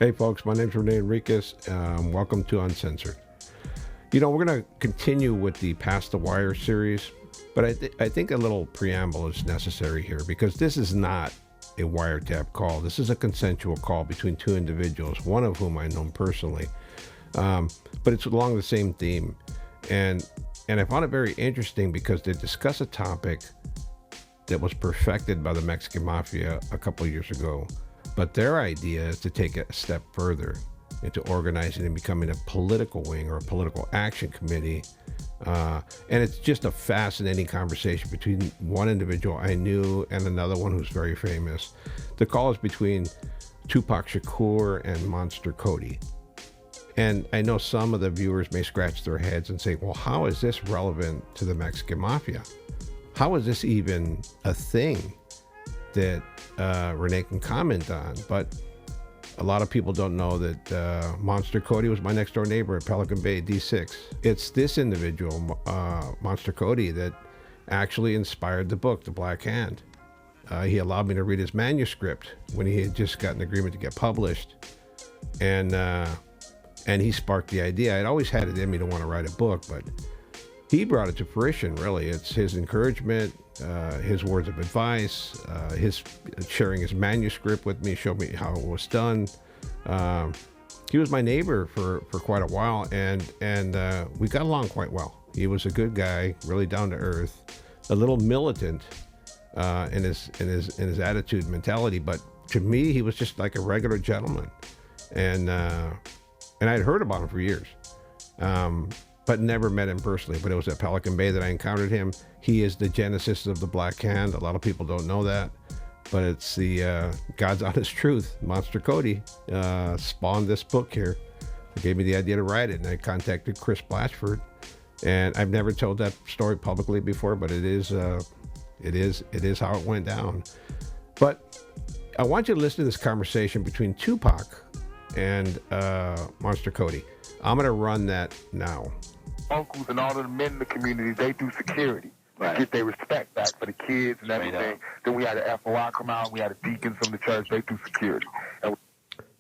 Hey folks, my name's Rene Enriquez. Welcome to Uncensored. You know, we're going to continue with the Past the Wire series, but I think a little preamble is necessary here because this is not a wiretap call. This is a consensual call between two individuals, one of whom I know personally, but it's along the same theme. And I found it very interesting because they discuss a topic that was perfected by the Mexican Mafia a couple of years ago. But their idea is to take it a step further into organizing and becoming a political wing or a political action committee. And it's just a fascinating conversation between one individual I knew and another one who's very famous. The call is between Tupac Shakur and Monster Cody. And I know some of the viewers may scratch their heads and say, well, how is this relevant to the Mexican Mafia? How is this even a thing that Rene can comment on? But a lot of people don't know that Monster Cody was my next door neighbor at Pelican Bay, D6. It's this individual, Monster Cody, that actually inspired the book, The Black Hand. He allowed me to read his manuscript when he had just gotten agreement to get published. And he sparked the idea. I'd always had it in me to want to write a book, but he brought it to fruition, really. It's his encouragement, his words of advice, his sharing his manuscript with me, showed me how it was done. He was my neighbor for quite a while, and we got along quite well. He was a good guy, really down to earth, a little militant in his attitude, mentality, but to me, he was just like a regular gentleman. And I'd heard about him for years. But never met him personally. But it was at Pelican Bay that I encountered him. He is the genesis of the Black Hand. A lot of people don't know that, but it's the God's honest truth. Monster Cody spawned this book here. He gave me the idea to write it, and I contacted Chris Blatchford. And I've never told that story publicly before, but it is how it went down. But I want you to listen to this conversation between Tupac and Monster Cody. I'm going to run that now. Uncles and all of the men in the community, they do security. Right. Get their respect back for the kids and everything. Then we had the FOI come out. We had the deacons from the church. They do security.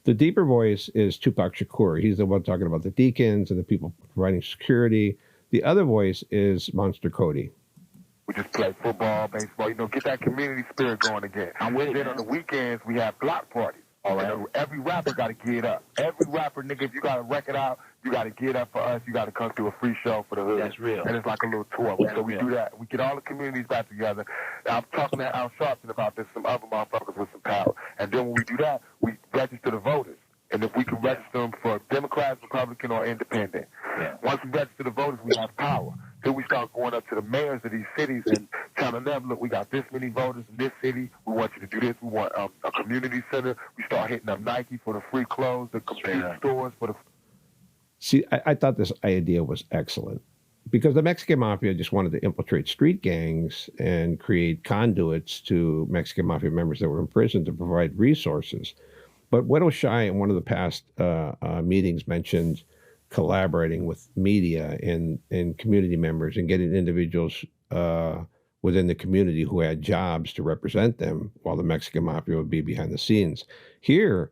The deeper voice is Tupac Shakur. He's the one talking about the deacons and the people providing security. The other voice is Monster Cody. We just play football, baseball, get that community spirit going again. And then on the weekends, we have block parties. All right. Every rapper got to get up. Every rapper, nigga, if you got a record out, you got to get up for us. You got to come to a free show for the hood. That's real. And it's like a little tour. So we do that. We get all the communities back together. I'm talking to Al Sharpton about this, some other motherfuckers with some power. And then when we do that, we register the voters. And if we can register them for Democrats, Republican, or Independent. Yeah. Once we register the voters, we have power. Then we start going up to the mayors of these cities and telling them, look, we got this many voters in this city. We want you to do this. We want a community center. We start hitting up Nike for the free clothes, the community stores for the... See, I thought this idea was excellent because the Mexican Mafia just wanted to infiltrate street gangs and create conduits to Mexican Mafia members that were in prison to provide resources. But Widow Shy in one of the past meetings mentioned collaborating with media and community members and getting individuals within the community who had jobs to represent them while the Mexican Mafia would be behind the scenes. Here,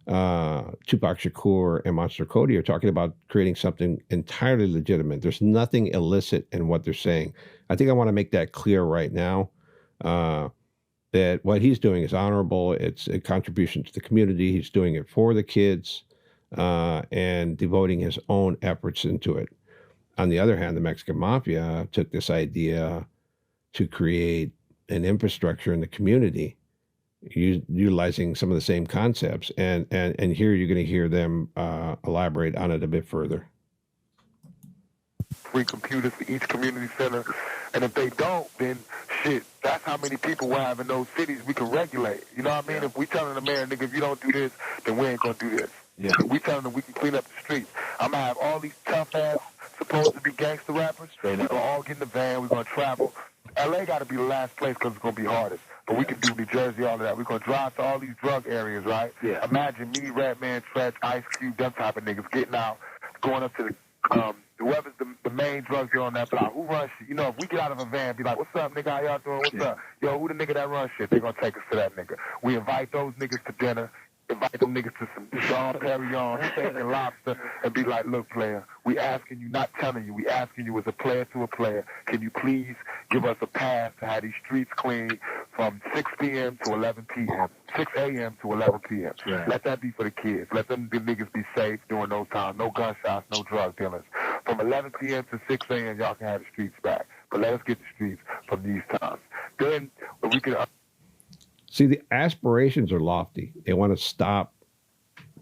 Tupac Shakur and Monster Cody are talking about creating something entirely legitimate. There's nothing illicit in what they're saying. I think I want to make that clear right now, that what he's doing is honorable. It's a contribution to the community. He's doing it for the kids. And devoting his own efforts into it. On the other hand, the Mexican Mafia took this idea to create an infrastructure in the community, utilizing some of the same concepts. And here you're going to hear them elaborate on it a bit further. Free computers for each community center. And if they don't, then shit, that's how many people we have in those cities we can regulate. You know what I mean? Yeah. If we telling the mayor, nigga, if you don't do this, then we ain't going to do this. Yeah. We telling them we can clean up the streets. I'm going to have all these tough-ass, supposed to be gangster rappers. We're going to all get in the van. We're going to travel. L.A. got to be the last place because it's going to be hardest. But we can do New Jersey, all of that. We're going to drive to all these drug areas, right? Yeah. Imagine me, Redman, Tretch, Ice Cube, them type of niggas getting out, going up to the whoever's the main drug dealer on that block. Who runs shit? If we get out of a van, be like, what's up, nigga? How y'all doing? What's up? Yo, who the nigga that runs shit? They going to take us to that nigga. We invite those niggas to dinner. invite them niggas to some Jean Perignon, steak and lobster, and be like, look, player, we asking you, not telling you, we asking you as a player to a player, can you please give us a pass to have these streets clean from 6 p.m. to 11 p.m., 6 a.m. to 11 p.m. Yeah. Let that be for the kids. Let them the niggas be safe during those times. No gunshots, no drug dealers. From 11 p.m. to 6 a.m., y'all can have the streets back. But let us get the streets from these times. Then we can... See, the aspirations are lofty. They want to stop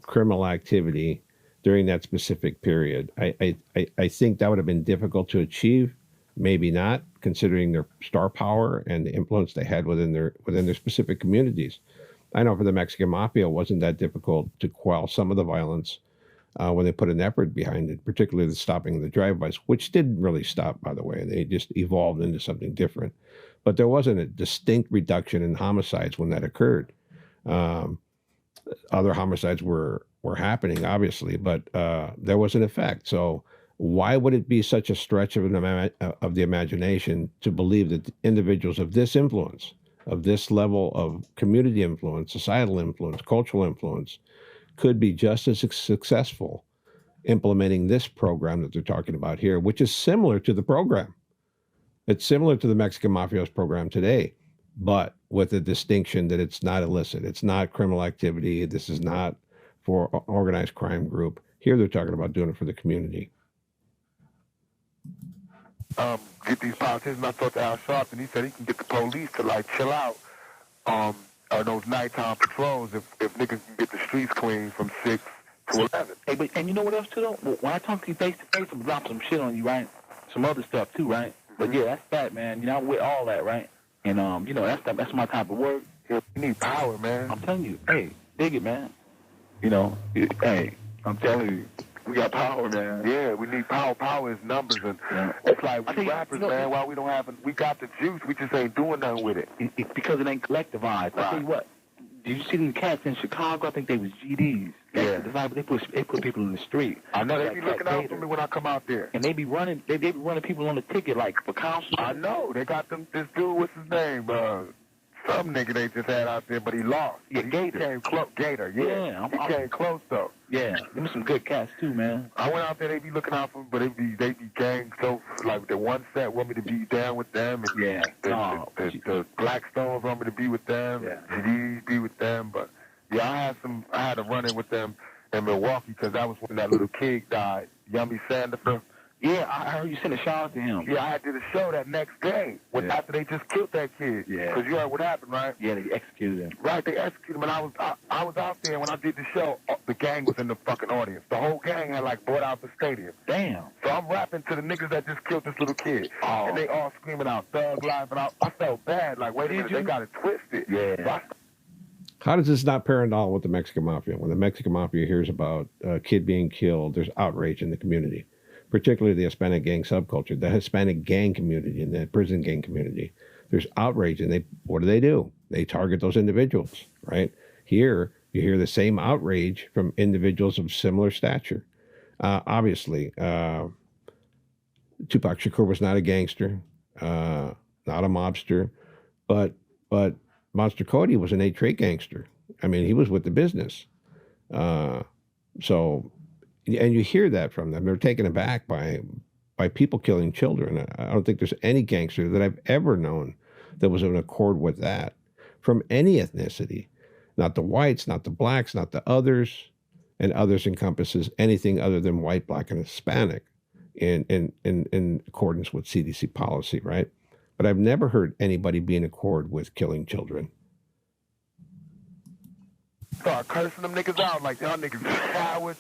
criminal activity during that specific period. I think that would have been difficult to achieve. Maybe not, considering their star power and the influence they had within their specific communities. I know for the Mexican Mafia, it wasn't that difficult to quell some of the violence when they put an effort behind it, particularly the stopping of the drive-bys, which didn't really stop, by the way. They just evolved into something different. But there wasn't a distinct reduction in homicides when that occurred. Other homicides were happening, obviously, but there was an effect. So why would it be such a stretch of the imagination to believe that individuals of this influence, of this level of community influence, societal influence, cultural influence, could be just as successful implementing this program that they're talking about here, which is similar to the program. It's similar to the Mexican Mafia's program today, but with the distinction that it's not illicit. It's not criminal activity. This is not for an organized crime group. Here they're talking about doing it for the community. Get these politicians. I talked to Al Sharpton. He said he can get the police to like chill out on those nighttime patrols if niggas can get the streets clean from 6 to 11. Hey, but and you know what else too though? When I talk to you face to face, I'm dropping some shit on you, right? Some other stuff too, right? But yeah, that's that, man. You know, I'm with all that, right? And you know, that's my type of work. Yeah, we need power, man. I'm telling you, hey, dig it, man. You know, hey, I'm telling you, we got power, man. Yeah, we need power. Power is numbers, and it's like we rappers, you know, man. Why we don't have? We got the juice. We just ain't doing nothing with it. It's because it ain't collectivized. I tell you what. Did you see these cats in Chicago? I think they was GDs. Yeah. They put people in the street. I know they be looking out for me when I come out there. And they be running. They be running people on the ticket like for council. I know they got them. This dude, what's his name? Some nigga they just had out there, but he lost. Yeah, Gator. He came close. Gator. Yeah. He came close though. Yeah. Them some good cats too, man. I went out there. They be looking out for me, but they be gang. So like the one set want me to be down with them. And yeah. The Blackstones want me to be with them. Yeah. GDs be with them. But yeah, I had a run in with them in Milwaukee because that was when that little kid died. Yummy Sandifer. Yeah, I heard you sent a shout out to him. Yeah, I had to do the show that next day after they just killed that kid. Yeah. Because you heard what happened, right? Yeah, they executed him. Right, they executed him, and I was out there when I did the show. The gang was in the fucking audience. The whole gang had like bought out the stadium. Damn. So I'm rapping to the niggas that just killed this little kid, and they all screaming out "Thug Life," and I felt bad. Like, wait a minute, they got it twisted. Yeah. How does this not parent all with the Mexican Mafia? When the Mexican Mafia hears about a kid being killed, there's outrage in the community, particularly the Hispanic gang subculture, the Hispanic gang community, and the prison gang community. There's outrage, and what do? They target those individuals, right? Here, you hear the same outrage from individuals of similar stature. Obviously, Tupac Shakur was not a gangster, not a mobster, but Monster Cody was an Eight Trey gangster. I mean, he was with the business. So, and you hear that from them. They're taken aback by people killing children. I don't think there's any gangster that I've ever known that was in accord with that from any ethnicity. Not the whites, not the blacks, not the others, and others encompasses anything other than white, black, and Hispanic in accordance with CDC policy, right? But I've never heard anybody be in accord with killing children. Start cursing them niggas out like y'all niggas is cowards.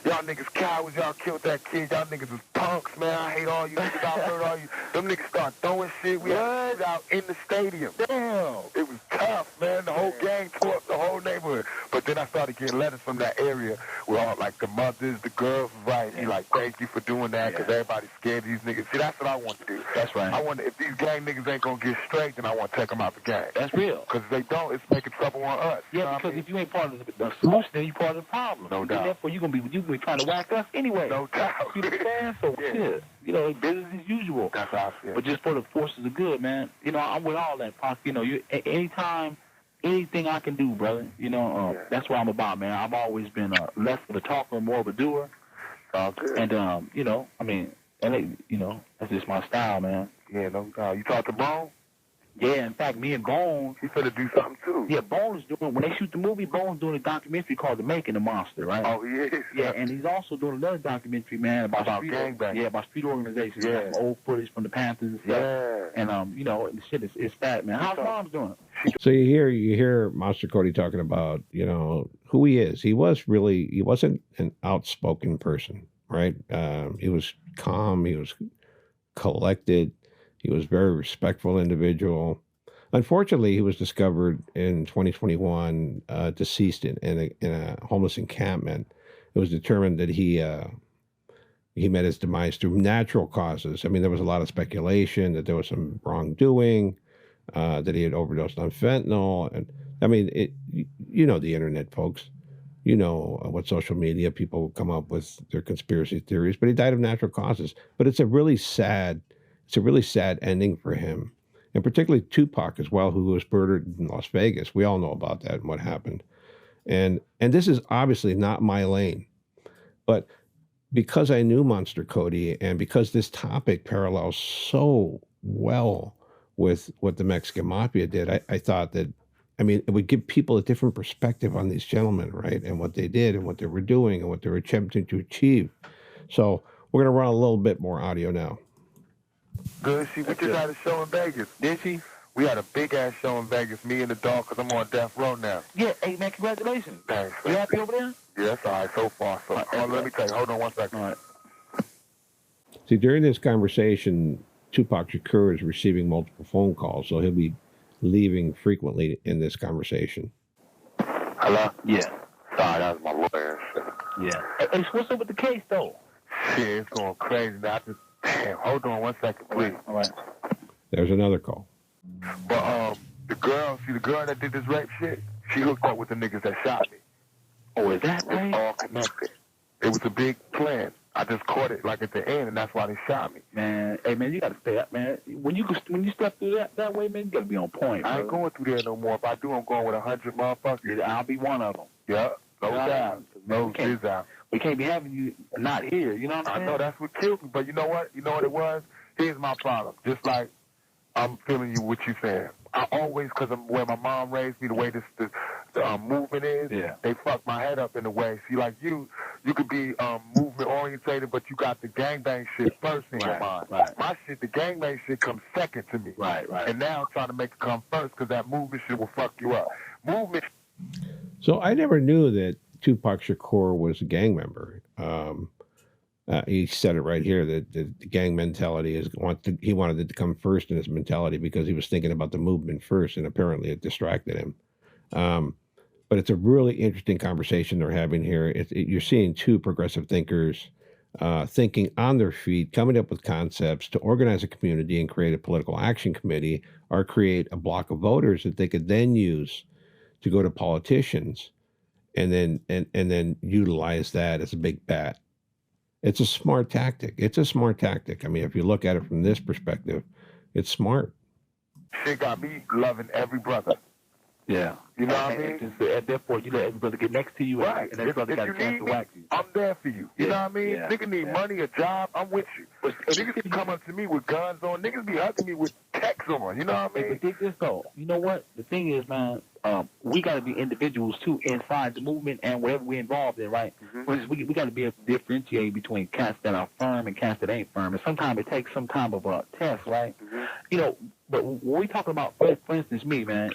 Y'all niggas cowards. Y'all killed that kid. Y'all niggas is punks, man. I hate all you niggas. I hurt all you. Them niggas start throwing shit. We had shit out in the stadium. Damn. It was tough, man. The whole gang tore up the whole neighborhood. But then I started getting letters from that area where all like the mothers, the girls was right. He like, thank you for doing that because everybody's scared of these niggas. See, that's what I want to do. That's right. I wonder if these gang niggas ain't gonna get straight, then I want to take them out the gang. That's real. Because if they don't, it's making trouble on us. Yeah, because if you ain't part of the solution, then you part of the problem. No doubt. Therefore, you gonna be trying to whack us anyway. No doubt. You know what I'm saying? So shit, you know, business as usual. That's how I feel. But just for the forces of good, man. You know, I'm with all that, Pop. You know, anytime anything I can do, brother. That's what I'm about, man. I've always been less of a talker, more of a doer. And that's just my style, man. Yeah, no doubt. You talk to Bone? Yeah, in fact, me and Bone, He finna do something too. yeah, Bone is doing, when they shoot the movie, Bone's doing a documentary called The Making of Monster, right? Oh, he is? Yeah, and he's also doing another documentary, man, about gangbanging. Yeah, about street organizations. Yeah. Some old footage from the Panthers and stuff. Yeah. And, the shit is fat, man. How's Mom's doing? So you hear Monster Cody talking about, who he is. He wasn't an outspoken person, right? He was calm. He was collected. He was a very respectful individual. Unfortunately, he was discovered in 2021 deceased in a homeless encampment. It was determined that he met his demise through natural causes. I mean, there was a lot of speculation that there was some wrongdoing, that he had overdosed on fentanyl. And I mean, the internet, folks. You know what social media people come up with their conspiracy theories, but he died of natural causes. But it's a really sad ending for him. And particularly Tupac as well, who was murdered in Las Vegas. We all know about that and what happened. And this is obviously not my lane. But because I knew Monster Cody and because this topic parallels so well with what the Mexican Mafia did, I thought that, it would give people a different perspective on these gentlemen, right? And what they did and what they were doing and what they were attempting to achieve. So we're going to run a little bit more audio now. Good. We just had a show in Vegas. Did she? We had a big-ass show in Vegas, me and the dog, because I'm on death row now. Yeah, hey, man, congratulations. Thanks. You happy over there? Yeah, that's all right so far. So let me tell you. Hold on 1 second. All right. See, during this conversation, Tupac Shakur is receiving multiple phone calls, so he'll be leaving frequently in this conversation. Hello? Yeah. Sorry, that was my lawyer. Yeah. Hey, what's up with the case, though? Shit, it's going crazy now. Damn, hold on 1 second, please. All right. There's another call. But the girl that did this rape shit, she hooked up with the niggas that shot me. Oh, is that right? It's all connected. It was a big plan. I just caught it like at the end, and that's why they shot me. Man, hey man, you gotta stay up, man. When you step through that way, man, you gotta be on point. I ain't going through there no more. If I do, I'm going with 100 motherfuckers. Yeah, I'll be one of them. Yeah, no doubt. No doubt. We can't be having you not here. You know what I'm saying? I know that's what killed me. But you know what? You know what it was? Here's my problem. Just like I'm feeling you, what you saying. I always, because of where my mom raised me, the way the movement is, they fucked my head up in a way. See, like you could be movement orientated, but you got the gangbang shit first in your mind. Right. My shit, the gangbang shit comes second to me. Right. And now I'm trying to make it come first because that movement shit will fuck you up. Movement. So I never knew that Tupac Shakur was a gang member. He said it right here that the gang mentality he wanted it to come first in his mentality because he was thinking about the movement first, and apparently it distracted him. But it's a really interesting conversation they're having here. You're seeing two progressive thinkers thinking on their feet, coming up with concepts to organize a community and create a political action committee or create a block of voters that they could then use to go to politicians and then utilize that as a big bat. It's a smart tactic. I mean, if you look at it from this perspective, it's smart. Shit got me loving every brother. Yeah. You know what I mean? Therefore, you let every brother get next to you, right? And every brother got a chance to whack you. I'm there for you. You know what I mean? Yeah. Niggas need money, a job, I'm with you. But niggas can come up to me with guns on. Niggas be hugging me with texts on. You know what I mean? But dig this though. You know what? The thing is, man, we got to be individuals too inside the movement and whatever we're involved in, right? Mm-hmm. We got to be able to differentiate between cats that are firm and cats that ain't firm. And sometimes it takes some time of a test, right? Mm-hmm. But when we talking about, for instance, me, man,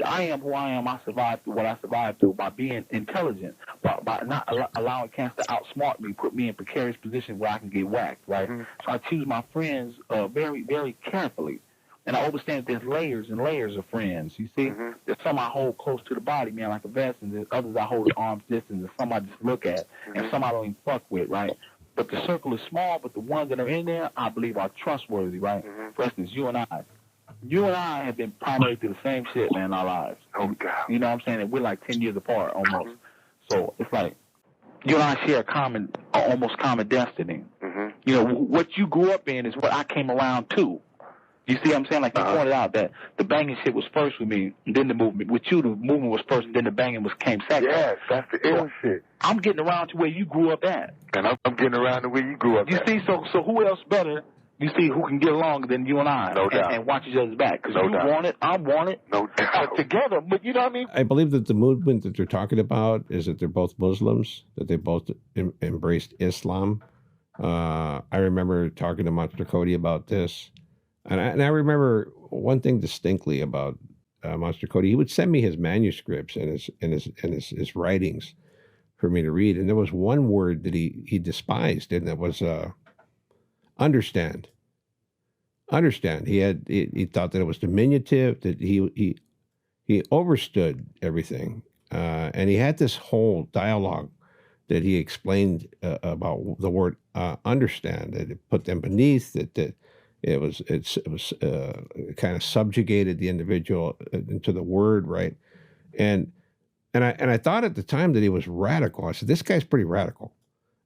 I am who I am. I survived through what I survived through by being intelligent, by not allowing cats to outsmart me, put me in precarious positions where I can get whacked, right? Mm-hmm. So I choose my friends very, very carefully. And I understand there's layers and layers of friends, you see? Mm-hmm. There's some I hold close to the body, man, like a vest, and there's others I hold at arm's distance, and some I just look at, and some I don't even fuck with, right? But the circle is small, but the ones that are in there, I believe are trustworthy, right? Mm-hmm. For instance, you and I have been primarily through the same shit, man, in our lives. Oh, God. You know what I'm saying? And we're like 10 years apart almost. Mm-hmm. So it's like you and I share almost common destiny. Mm-hmm. What you grew up in is what I came around to. You see what I'm saying? Like you pointed out that the banging shit was first with me, and then the movement. With you, the movement was first, and then the banging came second. Yes, that's the ill shit. I'm getting around to where you grew up at. And I'm getting around to where you grew up You at. see, so who else better, you see, who can get along than you and I? No doubt. And watch each other's back. Because No you doubt. want it, I want it. No doubt. Together, but you know what I mean? I believe that the movement that they're talking about is that they're both Muslims, that they both embraced Islam. I remember talking to Monster Cody about this. And I remember one thing distinctly about Monster Cody. He would send me his manuscripts and his writings for me to read. And there was one word that he despised, and that was understand. Understand. He thought that it was diminutive, that he overstood everything. And he had this whole dialogue that he explained about the word understand, that it put them beneath, that it was kind of subjugated the individual into the word, right? And I thought at the time that he was radical. I said, this guy's pretty radical.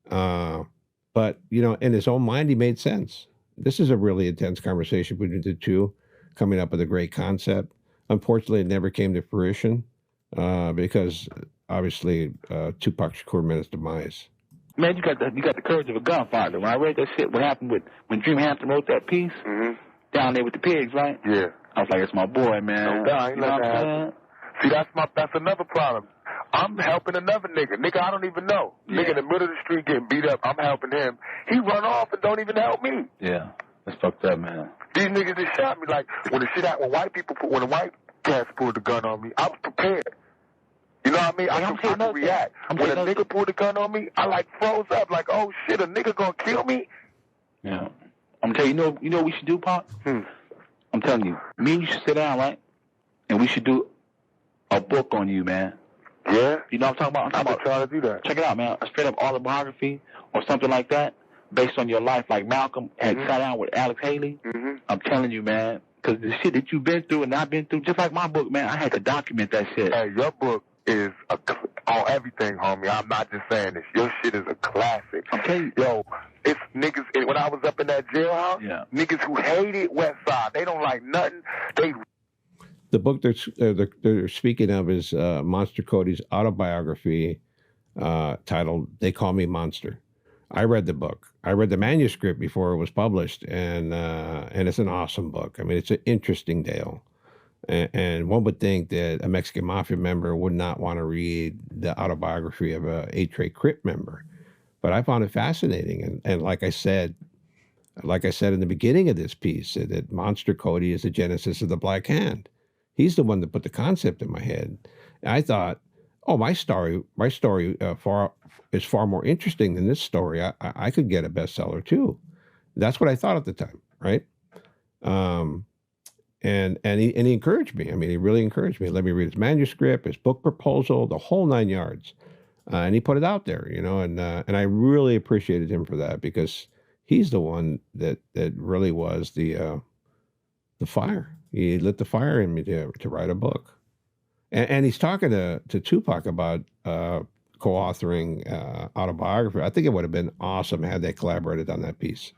But, you know, in his own mind, he made sense. This is a really intense conversation between the two, coming up with a great concept. Unfortunately, it never came to fruition because obviously Tupac Shakur met his demise. Man, you got the courage of a gunfighter. When I read that shit, what happened when Dream Hampton wrote that piece down there with the pigs, right? Yeah. I was like, it's my boy, man. No doubt. You know what I'm saying? See, that's another problem. I'm helping another nigga. Nigga, I don't even know. Yeah. Nigga in the middle of the street getting beat up. I'm helping him. He run off and don't even help me. Yeah. That's fucked up, man. These niggas just shot me. Like, when the white cats pulled the gun on me, I was prepared. You know what I mean? I could react. When a nigga pulled the gun on me, I like froze up. Like, oh shit, a nigga gonna kill me? Yeah. I'm telling you, you know what we should do, Pop? I'm telling you, me and you should sit down, right? And we should do a book on you, man. Yeah? You know what I'm talking about? I'm gonna try to do that. Check it out, man. A straight up autobiography or something like that based on your life, like Malcolm had sat down with Alex Haley. I'm telling you, man, because the shit that you've been through and I've been through, just like my book, man, I had to document that shit. Hey, your book is on everything, homie. I'm not just saying this. Your shit is a classic. I'm telling you. Yo, it's niggas, when I was up in that jailhouse, niggas who hated West Side, they don't like nothing. The book they're speaking of is Monster Cody's autobiography titled "They Call Me Monster." I read the book. I read the manuscript before it was published, and it's an awesome book. I mean, it's an interesting tale. And one would think that a Mexican Mafia member would not want to read the autobiography of a Eight Trey Crip member. But I found it fascinating. And like I said in the beginning of this piece, that Monster Cody is the genesis of the Black Hand. He's the one that put the concept in my head. And I thought, oh, my story is far more interesting than this story. I could get a bestseller too. That's what I thought at the time, right? And he encouraged me. I mean, he really encouraged me. Let me read his manuscript, his book proposal, the whole 9 yards. And he put it out there, you know, and I really appreciated him for that, because he's the one that really was the fire. He lit the fire in me to write a book. And he's talking to Tupac about co-authoring autobiography. I think it would have been awesome had they collaborated on that piece.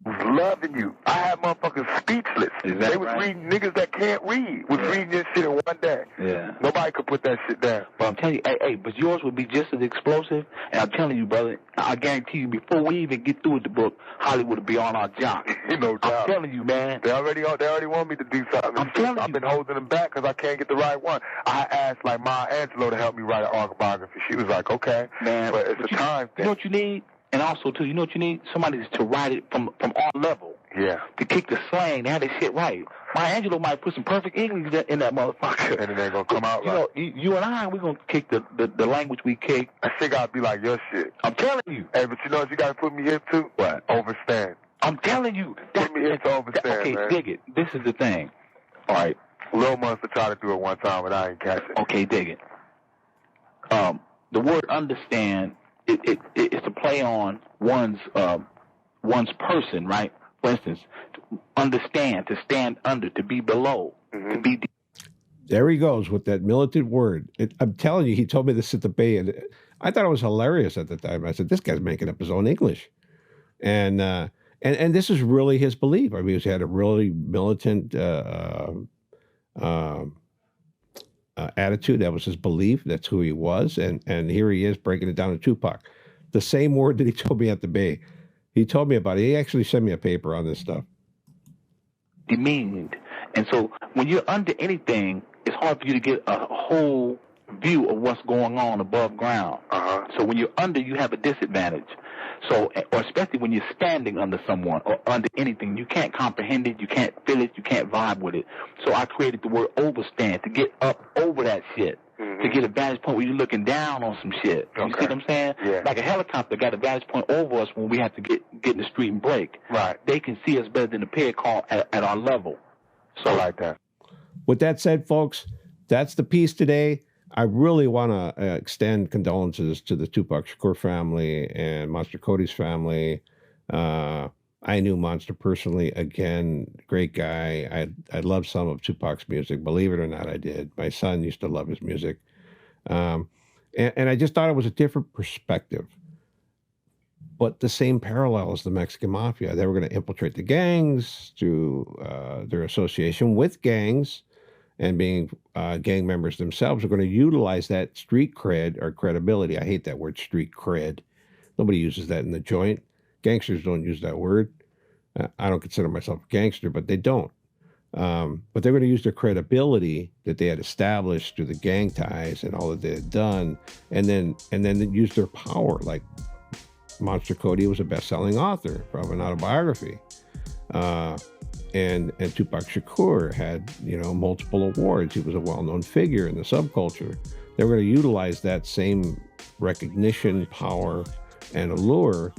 Loving you. I had motherfuckers speechless. They was reading, niggas that can't read was reading this shit in one day. Yeah. Nobody could put that shit down. But I'm telling you, hey, but yours would be just as explosive. And I'm telling you, brother, I guarantee you, before we even get through with the book, Hollywood will be on our job. No doubt. I'm telling you, man. They already want me to do something. I'm telling you. I've been holding them back because I can't get the right one. I asked, like, Maya Angelou to help me write an autobiography. She was like, okay. Man. But it's a time thing. You know what you need? And also, too, you know what you need? Somebody to write it from our level. Yeah. To kick the slang, to have that shit right. Maya Angelou might put some perfect English in that motherfucker. And it ain't gonna come out right. You know, you and I, we're gonna kick the language we kick. That shit gotta be like your shit. I'm telling you. Hey, but you know what you gotta put me into? What? Overstand. I'm telling you. Put me into overstand, okay, man. dig it. This is the thing. All right. Lil Monster tried to do it one time, but I ain't catch it. Okay, dig it. The word understand, it's a play on one's person, right? For instance, to understand, to stand under, to be below, to be. There he goes with that militant word. I'm telling you, he told me this at the Bay, and I thought it was hilarious at the time. I said, "This guy's making up his own English," and And this is really his belief. I mean, he had a really militant attitude. That was his belief. That's who he was. And here he is breaking it down to Tupac. The same word that he told me at the Bay. He told me about it. He actually sent me a paper on this stuff. Demeaned. And so when you're under anything, it's hard for you to get a whole view of what's going on above ground. So when you're under, you have a disadvantage. So, or especially when you're standing under someone or under anything, you can't comprehend it, you can't feel it, you can't vibe with it. So I created the word overstand, to get up over that shit, to get a vantage point where you're looking down on some shit. You see what I'm saying? Yeah. Like a helicopter got a vantage point over us when we have to get in the street and break. Right. They can see us better than the pig call at our level. So I like that. With that said, folks, that's the piece today. I really want to extend condolences to the Tupac Shakur family and Monster Cody's family. I knew Monster personally. Again, great guy. I love some of Tupac's music. Believe it or not, I did. My son used to love his music. And I just thought it was a different perspective. But the same parallel as the Mexican Mafia. They were going to infiltrate the gangs through their association with gangs, and being gang members themselves are going to utilize that street cred or credibility. I hate that word, street cred. Nobody uses that in the joint. Gangsters don't use that word. I don't consider myself a gangster, but they don't. But they're going to use their credibility that they had established through the gang ties and all that they had done, and then use their power. Like Monster Cody was a best-selling author of an autobiography. And Tupac Shakur had, multiple awards. He was a well-known figure in the subculture. They were going to utilize that same recognition, power, and allure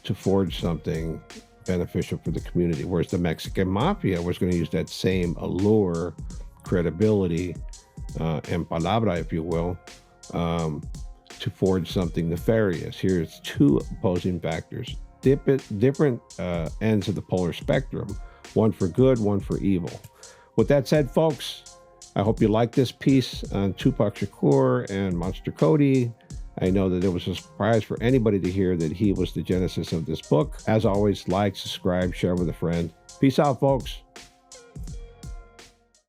to forge something beneficial for the community. Whereas the Mexican Mafia was going to use that same allure, credibility, and palabra, if you will, to forge something nefarious. Here's two opposing factors, different ends of the polar spectrum. One for good, one for evil. With that said, folks, I hope you like this piece on Tupac Shakur and Monster Cody. I know that it was a surprise for anybody to hear that he was the genesis of this book. As always, like, subscribe, share with a friend. Peace out, folks.